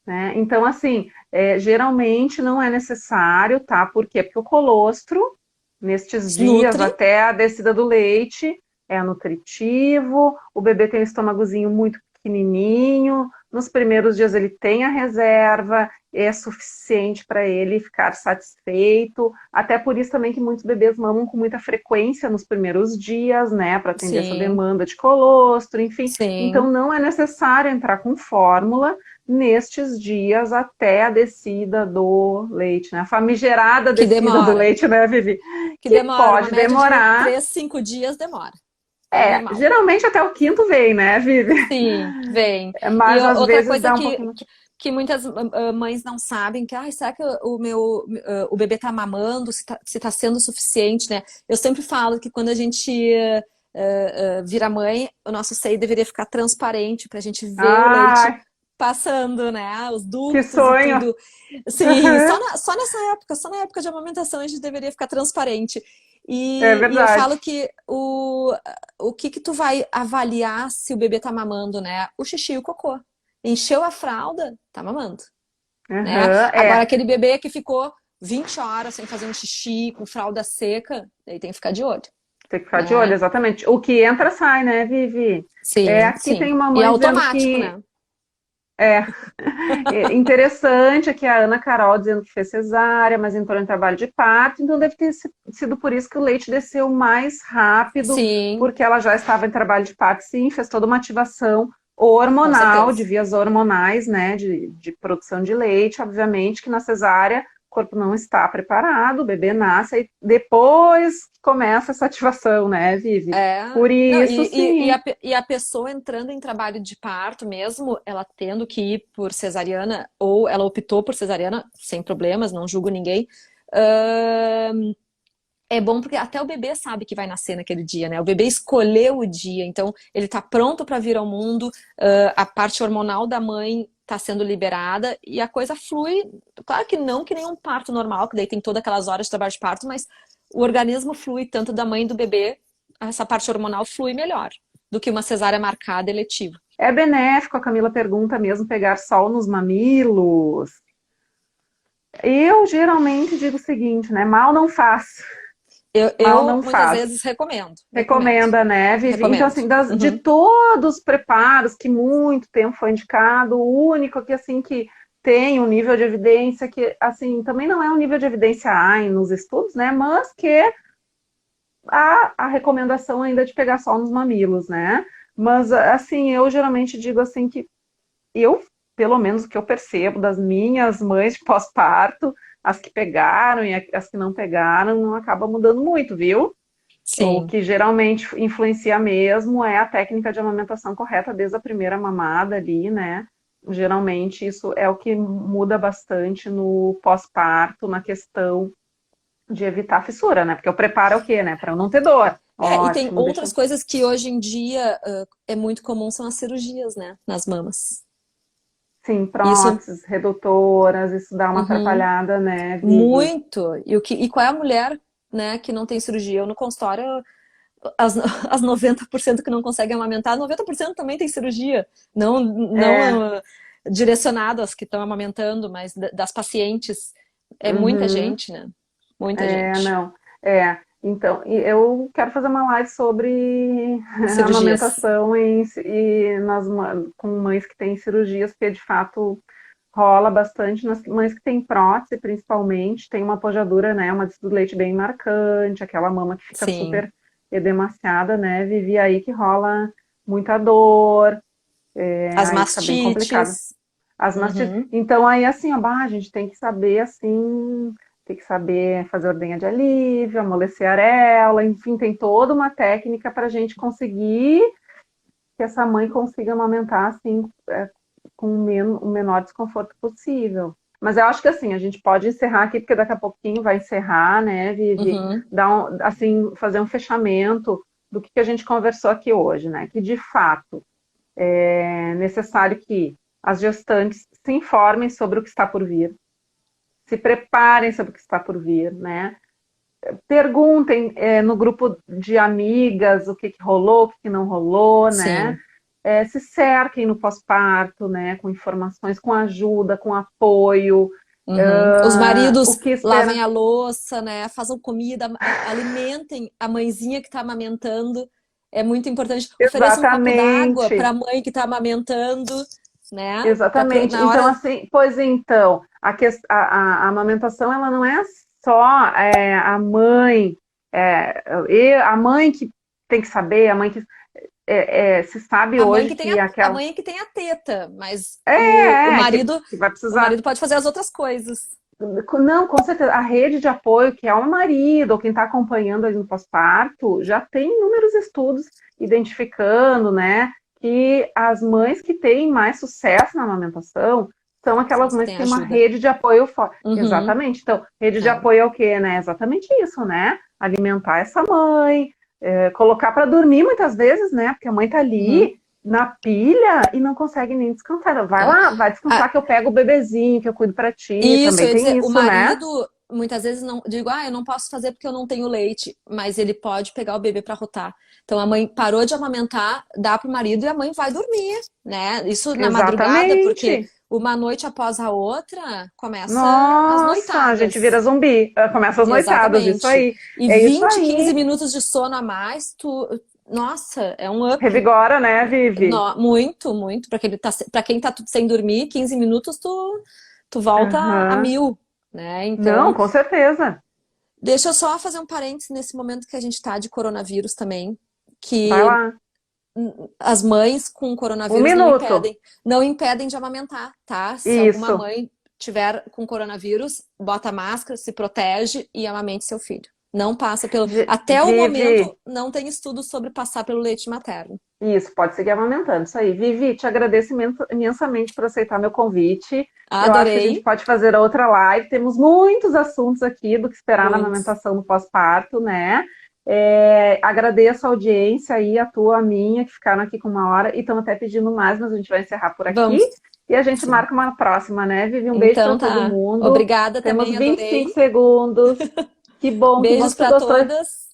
Né? Então, assim, geralmente não é necessário, tá? Por quê? Porque o colostro, nestes Se dias nutre, até a descida do leite, é nutritivo, o bebê tem um estômagozinho muito pequenininho, nos primeiros dias ele tem a reserva, é suficiente para ele ficar satisfeito, até por isso também que muitos bebês mamam com muita frequência nos primeiros dias, né, para atender essa sim, demanda de colostro, enfim, então sim, não é necessário entrar com fórmula, nestes dias até a descida do leite, né? A famigerada que descida do demora. leite, né, Vivi? Que Que demora, uma pode média de demorar. 3, 5 dias demora. É normal. Geralmente até o quinto vem, né, Vivi? Sim, vem. E Mas às outra vezes coisa dá um pouquinho. que muitas mães não sabem, que, será que o bebê tá mamando, se tá sendo suficiente, né? Eu sempre falo que quando a gente vira mãe, o nosso seio deveria ficar transparente para a gente ver o leite Ai, passando, né? Os que ductos e sonho! tudo. Sim, só nessa época, só na época de amamentação a gente deveria ficar transparente. É E eu verdade. falo que o que que tu vai avaliar se o bebê tá mamando, né? O xixi e o cocô. Encheu a fralda, tá mamando, né? Aham, Agora aquele bebê que ficou 20 horas sem fazer um xixi, com fralda seca, aí tem que ficar de olho, tem que ficar de olho, né? exatamente. O que entra sai, né, Vivi? Sim, Aqui sim. tem uma E é mãe dizendo automático, que né? é, interessante aqui a Ana Carol dizendo que fez cesárea, mas entrou em trabalho de parto, então deve ter sido por isso que o leite desceu mais rápido, Sim, porque ela já estava em trabalho de parto, sim, fez toda uma ativação com hormonal, de certeza. vias hormonais, né, de produção de leite, obviamente que na cesárea corpo não está preparado, o bebê nasce e depois começa essa ativação, né, Vivi? É, Por não, isso, sim. e a pessoa entrando em trabalho de parto, mesmo ela tendo que ir por cesariana, ou ela optou por cesariana, sem problemas, não julgo ninguém. É bom porque até o bebê sabe que vai nascer naquele dia, né? O bebê escolheu o dia, então ele tá pronto para vir ao mundo, a parte hormonal da mãe tá sendo liberada e a coisa flui. Claro que não que nem um parto normal, que daí tem todas aquelas horas de trabalho de parto, mas o organismo flui tanto da mãe e do bebê, essa parte hormonal flui melhor do que uma cesárea marcada eletiva. É benéfico, a Camila pergunta mesmo, pegar sol nos mamilos. Eu geralmente digo o seguinte, né? Mal não faz. Mal Eu não muitas faz. vezes recomendo, Recomenda, né, Vivi? Então, recomendo. assim, de Uhum. todos os preparos que muito tempo foi indicado, o único que, assim, que tem um nível de evidência que, assim, também não é um nível de evidência AI nos estudos, né, mas que há a recomendação ainda de pegar sol nos mamilos, né? Mas, assim, eu geralmente digo, assim, que eu, pelo menos o que eu percebo das minhas mães de pós-parto, as que pegaram e as que não pegaram, não acaba mudando muito, viu? O Sim. que geralmente influencia mesmo é a técnica de amamentação correta desde a primeira mamada ali, né? Geralmente isso é o que muda bastante no pós-parto, na questão de evitar fissura, né? Porque o preparo é o quê, né? Para eu não ter dor. E tem Ótimo, deixa outras eu... coisas que hoje em dia é muito comum, são as cirurgias, né, nas mamas. Sim, Isso, próteses, redutoras, isso dá uma uhum, atrapalhada, né, Vivi? muito. E qual é a mulher, né, que não tem cirurgia? Eu no consultório, as, as 90% que não conseguem amamentar, 90% também tem cirurgia. É, Não direcionado às que estão amamentando, mas das pacientes. É muita uhum. gente, né? Muita É, gente. não. É, então, e eu quero fazer uma live sobre Cirurgias. amamentação com mães que têm cirurgias, porque de fato rola bastante nas mães que têm prótese, principalmente, tem uma pojadura, né, uma descida do leite bem marcante, aquela mama que fica Sim. super edemaciada, né, Vivi, aí que rola muita dor, As aí fica bem complicado. mastites. As mastites. Uhum. Então aí assim, ó, a gente tem que saber assim, tem que saber fazer ordenha de alívio, amolecer a areola, enfim, tem toda uma técnica para a gente conseguir que essa mãe consiga amamentar assim, com o menor desconforto possível. Mas eu acho que assim, a gente pode encerrar aqui, porque daqui a pouquinho vai encerrar, né, Vivi? Uhum. Assim, fazer um fechamento do que a gente conversou aqui hoje, né? Que de fato é necessário que as gestantes se informem sobre o que está por vir, se preparem sobre o que está por vir, né? Perguntem no grupo de amigas o que rolou, o que não rolou, né? Sim. Se cerquem no pós-parto, né? Com informações, com ajuda, com apoio, Uhum. Os o maridos que lavem esperar. a louça, né? Façam comida, alimentem a mãezinha que está amamentando. É muito importante. Ofereça um copo d'água para Exatamente, a mãe que está amamentando, né? exatamente. Na Então, hora. assim, pois então, a amamentação, ela não é só a mãe, a mãe que tem que saber, a mãe que se sabe hoje que A aquela mãe é que tem a teta, mas que vai o precisar. marido pode fazer as outras coisas. Não, com certeza. A rede de apoio, que é o marido ou quem está acompanhando ali no pós-parto, já tem inúmeros estudos identificando, né, que as mães que têm mais sucesso na amamentação são São aquelas as que mães que têm têm uma ajuda. rede de apoio forte. Uhum. Exatamente. Então, rede de É. apoio é o quê, né? Exatamente isso, né? Alimentar essa mãe, colocar para dormir muitas vezes, né? Porque a mãe tá Uhum. ali na pilha e não consegue nem descansar. Vai É. lá, vai Ah, descansar que eu pego o bebezinho, que eu cuido para ti. isso, eu Também ia tem dizer, o isso, né? marido muitas vezes não digo, eu não posso fazer porque eu não tenho leite, mas ele pode pegar o bebê para rotar. Então a mãe parou de amamentar, dá pro marido e a mãe vai dormir, né? Isso na madrugada, porque Exatamente. uma noite após a outra começa as Nossa, a gente vira noitadas. zumbi. Começa as noitadas, isso Exatamente. aí. E É isso 20, 15 aí. minutos de sono a mais, nossa, é um up. Revigora, né, Vivi? Muito, muito. Para quem tá sem dormir, 15 minutos tu volta a Aham. mil, né? Não, Então, com certeza. deixa eu só fazer um parênteses nesse momento que a gente tá de coronavírus também, Vai que lá. as mães com Um coronavírus minuto. não impedem de amamentar, tá? Se alguma Isso. mãe tiver com coronavírus, bota máscara, se protege e amamente seu filho. Não passa pelo... Até o momento, não tem estudos sobre passar pelo leite materno. Isso, pode seguir amamentando. Isso aí. Vivi, te agradeço imensamente por aceitar meu convite. Adorei. Eu acho que a gente pode fazer outra live. Temos muitos assuntos aqui do que esperar na amamentação do pós-parto, né? Agradeço a audiência aí, a tua, a minha, que ficaram aqui com 1 hora e estão até pedindo mais, mas a gente vai encerrar por aqui. Vamos. E a gente marca uma próxima, né, Vivi? Um beijo para todo mundo. Obrigada Temos também, 25 adorei. segundos. Que bom, Beijos que bom que tu gostou. Todas.